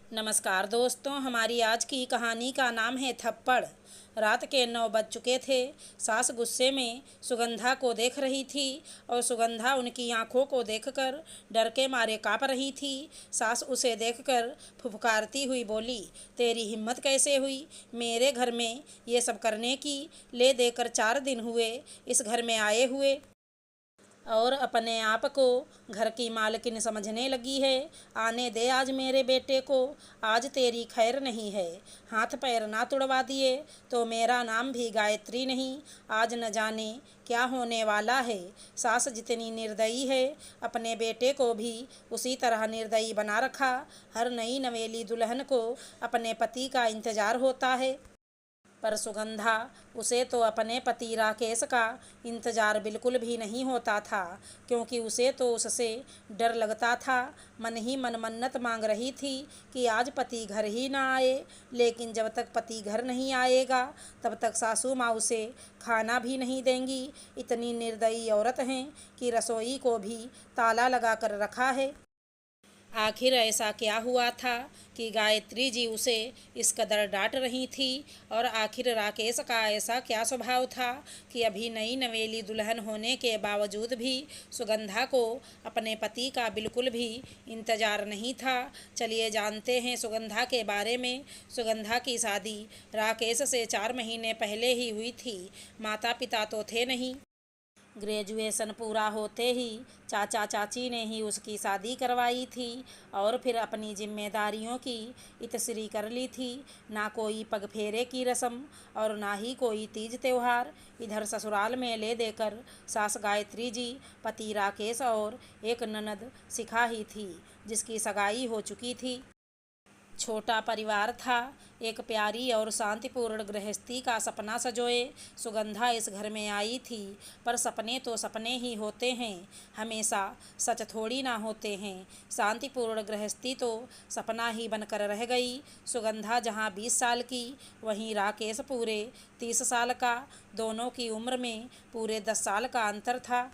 नमस्कार दोस्तों, हमारी आज की कहानी का नाम है थप्पड़। रात के 9 बज चुके थे। सास गुस्से में सुगंधा को देख रही थी और सुगंधा उनकी आंखों को देखकर डर के मारे काँप रही थी। सास उसे देखकर फुफकारती हुई बोली, तेरी हिम्मत कैसे हुई मेरे घर में ये सब करने की? ले देकर 4 दिन हुए इस घर में आए हुए और अपने आप को घर की मालकिन समझने लगी है। आने दे आज मेरे बेटे को, आज तेरी खैर नहीं है। हाथ पैर ना तुड़वा दिए तो मेरा नाम भी गायत्री नहीं। आज न जाने क्या होने वाला है। सास जितनी निर्दयी है, अपने बेटे को भी उसी तरह निर्दयी बना रखा। हर नई नवेली दुल्हन को अपने पति का इंतजार होता है, पर सुगंधा, उसे तो अपने पति राकेश का इंतजार बिल्कुल भी नहीं होता था, क्योंकि उसे तो उससे डर लगता था। मन ही मन मन्नत मांग रही थी कि आज पति घर ही ना आए, लेकिन जब तक पति घर नहीं आएगा तब तक सासू माँ उसे खाना भी नहीं देंगी। इतनी निर्दयी औरत हैं कि रसोई को भी ताला लगा कर रखा है। आखिर ऐसा क्या हुआ था कि गायत्री जी उसे इस कदर डांट रही थी? और आखिर राकेश का ऐसा क्या स्वभाव था कि अभी नई नवेली दुल्हन होने के बावजूद भी सुगंधा को अपने पति का बिल्कुल भी इंतजार नहीं था? चलिए जानते हैं सुगंधा के बारे में। सुगंधा की शादी राकेश से 4 महीने पहले ही हुई थी। माता पिता तो थे नहीं। ग्रेजुएशन पूरा होते ही चाचा चाची ने ही उसकी शादी करवाई थी और फिर अपनी जिम्मेदारियों की इतश्री कर ली थी। ना कोई पगफेरे की रस्म और ना ही कोई तीज त्यौहार। इधर ससुराल में ले देकर सास गायत्री जी पति राकेश और एक ननद सिखा ही थी, जिसकी सगाई हो चुकी थी। छोटा परिवार था। एक प्यारी और शांतिपूर्ण गृहस्थी का सपना सजोए सुगंधा इस घर में आई थी। पर सपने तो सपने ही होते हैं, हमेशा सच थोड़ी ना होते हैं। शांतिपूर्ण गृहस्थी तो सपना ही बनकर रह गई। सुगंधा जहाँ 20 साल की, वहीं राकेश पूरे 30 साल का। दोनों की उम्र में पूरे 10 साल का अंतर था।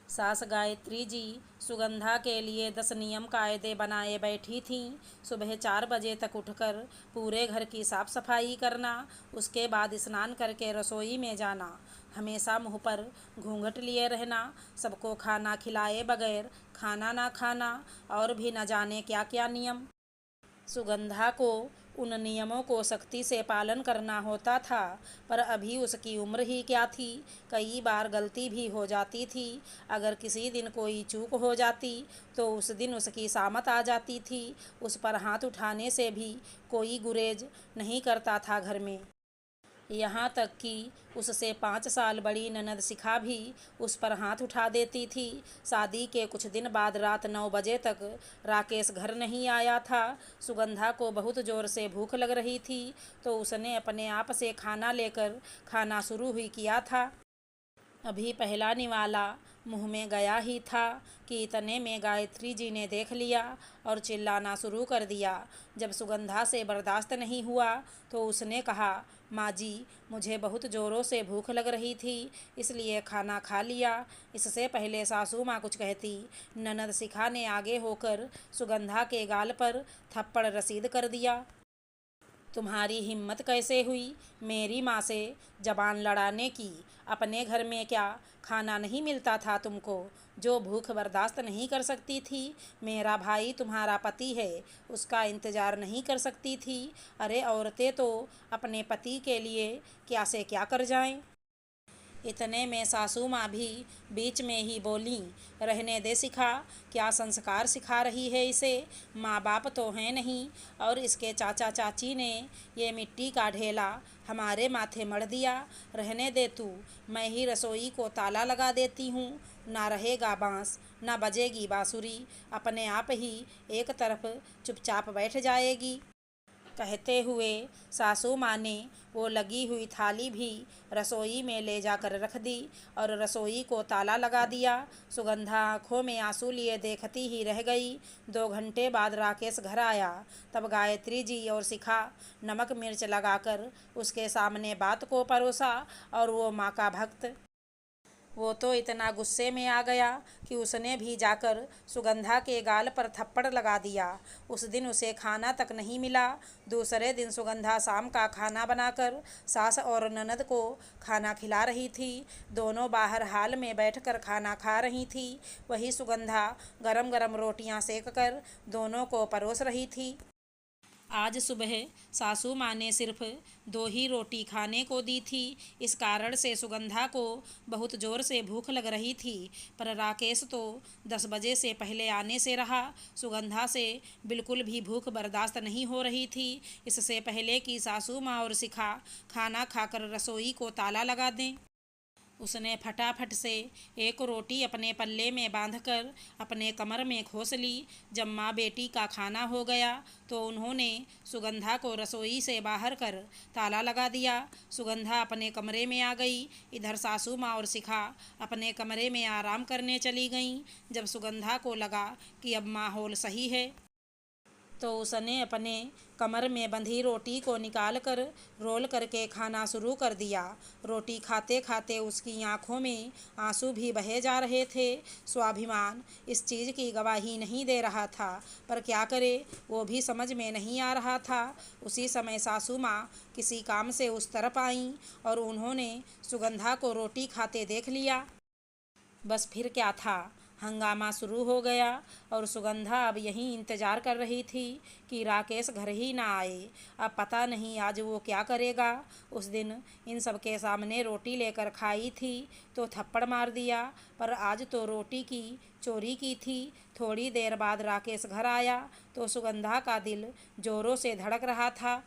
सास गायत्री जी सुगंधा के लिए 10 नियम कायदे बनाए बैठी थीं। सुबह 4 बजे तक उठकर पूरे घर की साफ सफाई करना, उसके बाद स्नान करके रसोई में जाना, हमेशा मुंह पर घूंघट लिए रहना, सबको खाना खिलाए बगैर खाना ना खाना, और भी न जाने क्या क्या नियम। सुगंधा को उन नियमों को सख्ती से पालन करना होता था, पर अभी उसकी उम्र ही क्या थी। कई बार गलती भी हो जाती थी। अगर किसी दिन कोई चूक हो जाती तो उस दिन उसकी सामत आ जाती थी। उस पर हाथ उठाने से भी कोई गुरेज नहीं करता था घर में। यहाँ तक कि उससे 5 साल बड़ी ननद शिखा भी उस पर हाथ उठा देती थी। शादी के कुछ दिन बाद रात 9 बजे तक राकेश घर नहीं आया था। सुगंधा को बहुत ज़ोर से भूख लग रही थी, तो उसने अपने आप से खाना लेकर खाना शुरू ही किया था। अभी पहला निवाला मुंह में गया ही था कि इतने में गायत्री जी ने देख लिया और चिल्लाना शुरू कर दिया। जब सुगंधा से बर्दाश्त नहीं हुआ तो उसने कहा, माँ जी, मुझे बहुत ज़ोरों से भूख लग रही थी, इसलिए खाना खा लिया। इससे पहले सासू माँ कुछ कहती, ननद शिखा ने आगे होकर सुगंधा के गाल पर थप्पड़ रसीद कर दिया। तुम्हारी हिम्मत कैसे हुई मेरी माँ से जबान लड़ाने की? अपने घर में क्या खाना नहीं मिलता था तुमको, जो भूख बर्दाश्त नहीं कर सकती थी? मेरा भाई तुम्हारा पति है, उसका इंतज़ार नहीं कर सकती थी? अरे औरतें तो अपने पति के लिए क्या से क्या कर जाएं। इतने में सासू माँ भी बीच में ही बोली, रहने दे शिखा, क्या संस्कार सिखा रही है इसे? माँ बाप तो हैं नहीं, और इसके चाचा चाची ने ये मिट्टी का ढेला हमारे माथे मढ़ दिया। रहने दे तू, मैं ही रसोई को ताला लगा देती हूँ। ना रहेगा बांस, ना बजेगी बांसुरी, अपने आप ही एक तरफ चुपचाप बैठ जाएगी। कहते हुए सासू माँ ने वो लगी हुई थाली भी रसोई में ले जाकर रख दी और रसोई को ताला लगा दिया। सुगंधा आंखों में आंसू लिए देखती ही रह गई। 2 घंटे बाद राकेश घर आया। तब गायत्री जी और शिखा नमक मिर्च लगाकर उसके सामने बात को परोसा, और वो माँ का भक्त वो तो इतना गुस्से में आ गया कि उसने भी जाकर सुगंधा के गाल पर थप्पड़ लगा दिया। उस दिन उसे खाना तक नहीं मिला। दूसरे दिन सुगंधा शाम का खाना बनाकर सास और ननद को खाना खिला रही थी। दोनों बाहर हाल में बैठकर खाना खा रही थी। वही सुगंधा गरम गरम रोटियां सेक कर दोनों को परोस रही थी। आज सुबह सासू माँ ने सिर्फ 2 ही रोटी खाने को दी थी। इस कारण से सुगंधा को बहुत ज़ोर से भूख लग रही थी। पर राकेश तो 10 बजे से पहले आने से रहा। सुगंधा से बिल्कुल भी भूख बर्दाश्त नहीं हो रही थी। इससे पहले कि सासू माँ और शिखा खाना खाकर रसोई को ताला लगा दें, उसने फटाफट से एक रोटी अपने पल्ले में बांधकर अपने कमर में खोस ली। जब माँ बेटी का खाना हो गया तो उन्होंने सुगंधा को रसोई से बाहर कर ताला लगा दिया। सुगंधा अपने कमरे में आ गई। इधर सासू माँ और शिखा अपने कमरे में आराम करने चली गईं। जब सुगंधा को लगा कि अब माहौल सही है तो उसने अपने कमर में बंधी रोटी को निकालकर रोल करके खाना शुरू कर दिया। रोटी खाते खाते उसकी आंखों में आंसू भी बहे जा रहे थे। स्वाभिमान इस चीज़ की गवाही नहीं दे रहा था, पर क्या करे वो भी समझ में नहीं आ रहा था। उसी समय सासू माँ किसी काम से उस तरफ आईं और उन्होंने सुगंधा को रोटी खाते देख लिया। बस फिर क्या था, हंगामा शुरू हो गया और सुगंधा अब यहीं इंतज़ार कर रही थी कि राकेश घर ही ना आए। अब पता नहीं आज वो क्या करेगा। उस दिन इन सब के सामने रोटी लेकर खाई थी तो थप्पड़ मार दिया, पर आज तो रोटी की चोरी की थी। थोड़ी देर बाद राकेश घर आया तो सुगंधा का दिल जोरों से धड़क रहा था,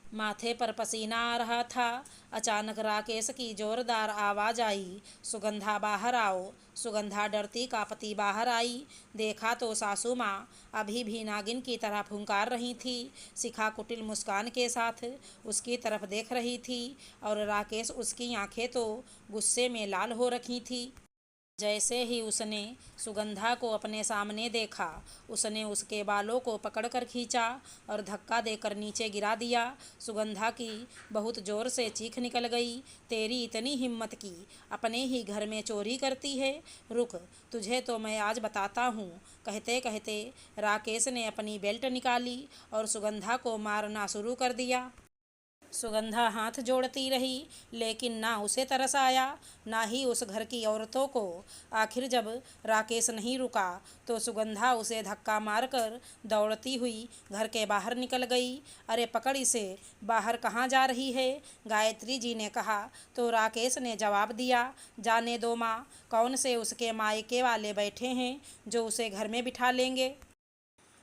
माथे पर पसीना आ रहा था। अचानक राकेश की जोरदार आवाज़ आई, सुगंधा बाहर आओ। सुगंधा डरती कांपती बाहर आई। देखा तो सासू माँ अभी भी नागिन की तरह फुंकार रही थी। शिखा कुटिल मुस्कान के साथ उसकी तरफ देख रही थी और राकेश उसकी आंखें तो गुस्से में लाल हो रखी थी। जैसे ही उसने सुगंधा को अपने सामने देखा, उसने उसके बालों को पकड़कर खींचा और धक्का देकर नीचे गिरा दिया। सुगंधा की बहुत ज़ोर से चीख निकल गई, तेरी इतनी हिम्मत की अपने ही घर में चोरी करती है, रुक तुझे तो मैं आज बताता हूँ। कहते कहते राकेश ने अपनी बेल्ट निकाली और सुगंधा को मारना शुरू कर दिया। सुगंधा हाथ जोड़ती रही, लेकिन ना उसे तरस आया ना ही उस घर की औरतों को। आखिर जब राकेश नहीं रुका तो सुगंधा उसे धक्का मारकर दौड़ती हुई घर के बाहर निकल गई। अरे पकड़ इसे, बाहर कहाँ जा रही है? गायत्री जी ने कहा तो राकेश ने जवाब दिया, जाने दो माँ, कौन से उसके मायके वाले बैठे हैं जो उसे घर में बिठा लेंगे।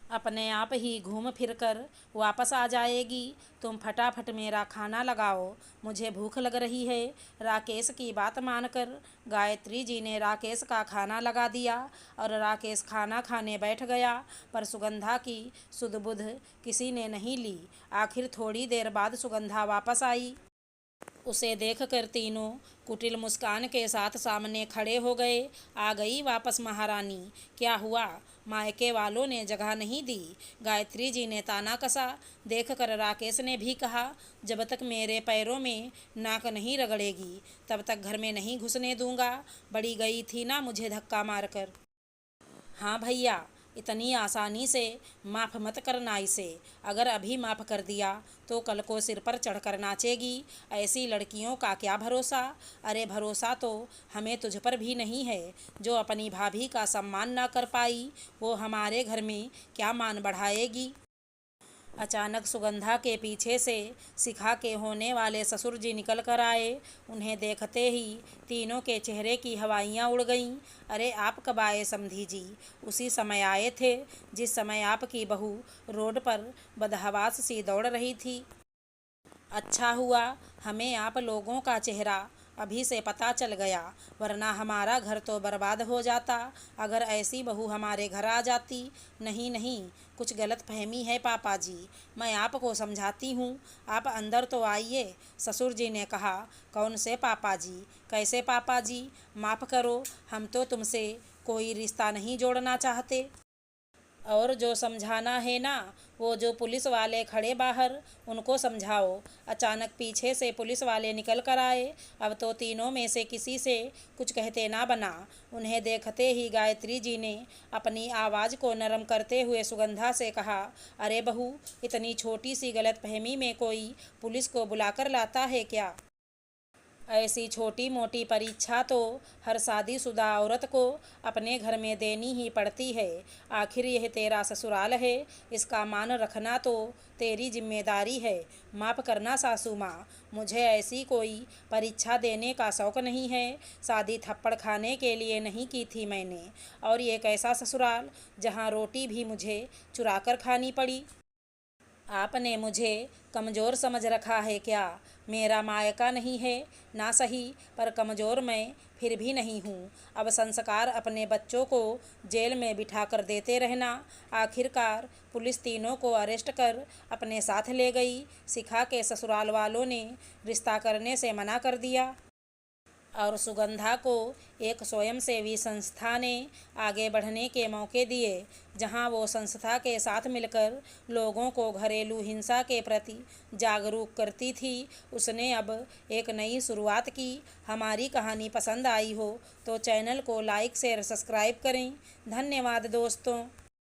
अपने आप ही घूम फिर कर वापस आ जाएगी। तुम फटाफट मेरा खाना लगाओ, मुझे भूख लग रही है। राकेश की बात मानकर गायत्री जी ने राकेश का खाना लगा दिया और राकेश खाना खाने बैठ गया। पर सुगंधा की सुध बुध किसी ने नहीं ली। आखिर थोड़ी देर बाद सुगंधा वापस आई। उसे देखकर तीनों कुटिल मुस्कान के साथ सामने खड़े हो गए। आ गई वापस महारानी, क्या हुआ? मायके वालों ने जगह नहीं दी? गायत्री जी ने ताना कसा। देखकर राकेश ने भी कहा, जब तक मेरे पैरों में नाक नहीं रगड़ेगी तब तक घर में नहीं घुसने दूंगा। बड़ी गई थी ना मुझे धक्का मारकर। हाँ भैया, इतनी आसानी से माफ़ मत करना इसे। अगर अभी माफ़ कर दिया तो कल को सिर पर चढ़कर नाचेगी। ऐसी लड़कियों का क्या भरोसा? अरे भरोसा तो हमें तुझ पर भी नहीं है। जो अपनी भाभी का सम्मान ना कर पाई वो हमारे घर में क्या मान बढ़ाएगी। अचानक सुगंधा के पीछे से शिखा के होने वाले ससुर जी निकल कर आए। उन्हें देखते ही तीनों के चेहरे की हवाइयाँ उड़ गईं। अरे आप कब आए समधी जी? उसी समय आए थे जिस समय आपकी बहू रोड पर बदहवास सी दौड़ रही थी। अच्छा हुआ हमें आप लोगों का चेहरा अभी से पता चल गया, वरना हमारा घर तो बर्बाद हो जाता अगर ऐसी बहू हमारे घर आ जाती। नहीं नहीं, कुछ गलत फहमी है पापा जी, मैं आपको समझाती हूँ, आप अंदर तो आइए। ससुर जी ने कहा। कौन से पापा जी? कैसे पापा जी? माफ़ करो, हम तो तुमसे कोई रिश्ता नहीं जोड़ना चाहते। और जो समझाना है ना, वो जो पुलिस वाले खड़े बाहर, उनको समझाओ। अचानक पीछे से पुलिस वाले निकल कर आए। अब तो तीनों में से किसी से कुछ कहते ना बना। उन्हें देखते ही गायत्री जी ने अपनी आवाज़ को नरम करते हुए सुगंधा से कहा, अरे बहू, इतनी छोटी सी गलतफहमी में कोई पुलिस को बुलाकर लाता है क्या? ऐसी छोटी मोटी परीक्षा तो हर शादीशुदा औरत को अपने घर में देनी ही पड़ती है। आखिर यह तेरा ससुराल है, इसका मान रखना तो तेरी जिम्मेदारी है। माफ़ करना सासू माँ, मुझे ऐसी कोई परीक्षा देने का शौक़ नहीं है। शादी थप्पड़ खाने के लिए नहीं की थी मैंने। और ये कैसा ससुराल जहाँ रोटी भी मुझे चुरा कर खानी पड़ी। आपने मुझे कमज़ोर समझ रखा है क्या? मेरा मायका नहीं है ना सही, पर कमज़ोर मैं फिर भी नहीं हूँ। अब संस्कार अपने बच्चों को जेल में बिठा कर देते रहना। आखिरकार पुलिस तीनों को अरेस्ट कर अपने साथ ले गई। शिखा के ससुराल वालों ने रिश्ता करने से मना कर दिया और सुगंधा को एक स्वयंसेवी संस्था ने आगे बढ़ने के मौके दिए, जहां वो संस्था के साथ मिलकर लोगों को घरेलू हिंसा के प्रति जागरूक करती थी। उसने अब एक नई शुरुआत की। हमारी कहानी पसंद आई हो तो चैनल को लाइक शेयर सब्सक्राइब करें। धन्यवाद दोस्तों।